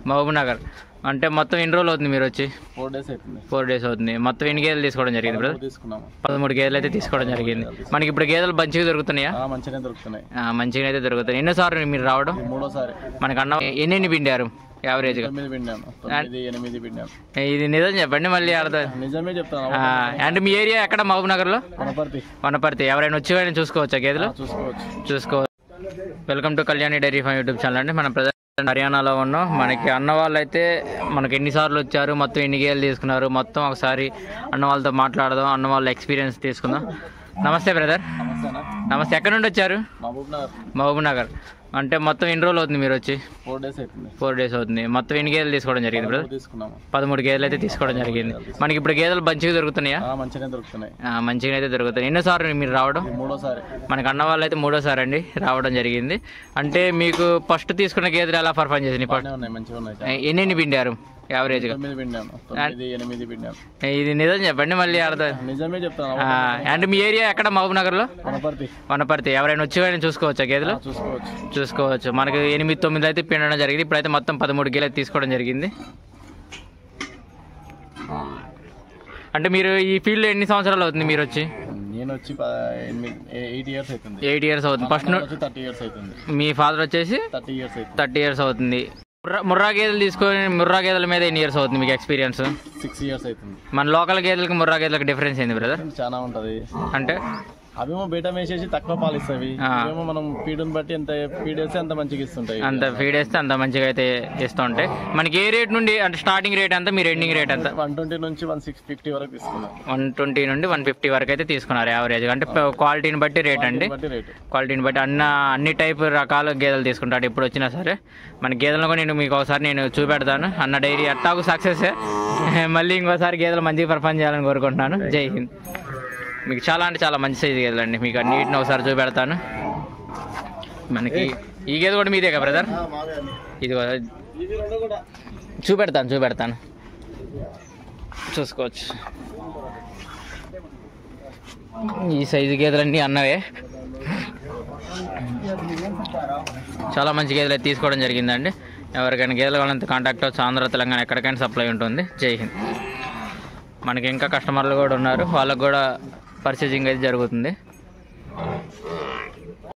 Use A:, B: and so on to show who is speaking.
A: మహబూబ్ నగర్. అంటే మొత్తం ఎన్ని రోజులు అవుతుంది మీరు వచ్చి?
B: 4 days అవుతుంది.
A: 4 days అవుతుంది. మొత్తం ఎన్ని గేదెలు తీసుకోవడం జరిగింది బ్రదర్? 13 గేదెలు అయితే తీసుకోవడం జరిగింది. మనకి ఇప్పుడు గేదెలు మంచిగా దొరుకుతున్నాయా?
B: మంచిగానే దొరుకుతున్నాయి.
A: మంచిగా అయితే దొరుకుతాయి. ఎన్నోసార్లు మీరు రావడం?
B: 3వ సారి.
A: మనకి అన్న ఎన్ని పిండారు యావరేజ్గా?
B: 9 పిండాను. 8 పిండాను.
A: ఇది నిజం చెప్పండి, మళ్ళీ అర్థం.
B: నిజమే చెప్తాను.
A: అంటే మీ ఏరియా ఎక్కడ? మహబూబ్ నగర్లో వనపర్తి. ఎవరైనా వచ్చి కానీ చూసుకోవచ్చా గేదెలు? చూసుకోవచ్చు. Welcome to Kalyani dairy farm YouTube channel అండి. మనం ప్రజెంట్ హర్యానాలో ఉన్నాం. మనకి అన్న వాళ్ళు అయితే మనకి ఎన్నిసార్లు వచ్చారు, మొత్తం ఎన్ని గేదెలు తీసుకున్నారు, మొత్తం ఒకసారి అన్న వాళ్ళతో మాట్లాడదాం, అన్న వాళ్ళ ఎక్స్పీరియన్స్ తీసుకుందాం. నమస్తే బ్రదర్. నమస్తే. ఎక్కడ నుండి వచ్చారు? మహబూబ్ నగర్. అంటే మొత్తం ఎన్ని రోజులు అవుతుంది మీరు వచ్చి?
B: 4 days అవుతుంది.
A: 4 days అవుతుంది. మొత్తం ఎన్ని గేదెలు తీసుకోవడం జరిగింది బ్రదర్? 13 గేదెలు అయితే తీసుకోవడం జరిగింది. మనకి ఇప్పుడు గేదెలు మంచిగా దొరుకుతున్నాయా?
B: మంచిగానే దొరుకుతున్నాయి.
A: మంచిగా అయితే దొరుకుతాయి. ఎన్నోసార్లు మీరు రావడం?
B: 3వ సారి.
A: మనకి అన్న వాళ్ళు అయితే 3వ సారి అండి రావడం జరిగింది. అంటే మీకు ఫస్ట్ తీసుకున్న గేదెలు ఎలా పర్ఫార్మ్ చేసింది? ఎన్ని పిండారు యావరేజ్గా?
B: 9 పిండాను. 8 పిండాను.
A: ఇది నిజం చెప్పండి, మళ్ళీ అర్థం.
B: నిజమే చెప్తాను.
A: అంటే మీ ఏరియా ఎక్కడ? మహబూబ్ నగర్లో వనపర్తి. ఎవరైనా వచ్చి కానీ చూసుకోవచ్చా గేదెలు? చూసుకోవచ్చు. మనకి 8-9 అయితే పిండడం జరిగింది. ఇప్పుడైతే మొత్తం 13 గేదెలు అయితే తీసుకోవడం జరిగింది. అంటే మీరు ఈ ఫీల్డ్లో ఎన్ని సంవత్సరాలు అవుతుంది మీరు వచ్చి?
B: నేను వచ్చి 8 years అవుతుంది.
A: 8 years అవుతుంది. ఫస్ట్
B: 30 years అవుతుంది.
A: మీ ఫాదర్ వచ్చేసి 30 years అవుతుంది. ముర్రా గేదెలు తీసుకొని ముర్రా గేదెల మీద ఎన్ని ఇయర్స్ అవుతుంది మీకు ఎక్స్పీరియన్స్?
B: 6 years అవుతుంది.
A: మన లోకల్ గేదెలకి ముర్రా గేదెలకి డిఫరెన్స్ ఏంది బ్రదర్?
B: చాలా ఉంటుంది.
A: అంటే
B: అవేమో బయట వేసేసి తక్కువ పాలు ఇస్తాయి. ఏమో మనం ఫీడ్ని బట్టి ఎంత ఫీడ్ వేస్తే అంత మంచిగా ఇస్తుంటాయి.
A: అంత ఫీడ్ వేస్తే అంత మంచిగా అయితే ఇస్తూ ఉంటాయి. మనకి ఏ రేట్ నుండి అంటే స్టార్టింగ్ రేట్ ఎంత, మీరు ఎండింగ్ రేట్ ఎంత?
B: 120 నుంచి 150 వరకు తీసుకున్నాం.
A: 120 నుండి 150 వరకు అయితే తీసుకున్నారు యావరేజ్గా. అంటే క్వాలిటీని బట్టి రేట్ అండి. క్వాలిటీని బట్టి అన్ని టైప్ రకాల గేదెలు తీసుకుంటాడు ఎప్పుడు వచ్చినా సరే. మన గేదెలను కూడా మీకు ఒకసారి నేను చూపెడతాను. అన్న డైరీ అట్టాకు సక్సెస్. మళ్ళీ ఇంకోసారి గేదెలు మంచిగా పర్ఫార్మ్ చేయాలని కోరుకుంటున్నాను. జై హింద్. మీకు చాలా అంటే చాలా మంచి సైజు గేదెలండి. మీకు అన్నిటిని ఒకసారి చూపెడతాను. మనకి ఈ గేదె కూడా మీదే కదా బ్రదర్? ఇది చూపెడతాను చూసుకోవచ్చు. ఈ సైజు గేదెలన్నీ అన్నవే. చాలా మంచి గేదెలు అయితే తీసుకోవడం జరిగిందండి. ఎవరికైనా గేదెలు కావాలంటే కాంటాక్ట్ అవచ్చు. ఆంధ్ర తెలంగాణ ఎక్కడికైనా సప్లై ఉంటుంది. జై హింద్. మనకి ఇంకా కస్టమర్లు కూడా ఉన్నారు, వాళ్ళకు కూడా పర్చేజింగ్ అయితే జరుగుతుంది.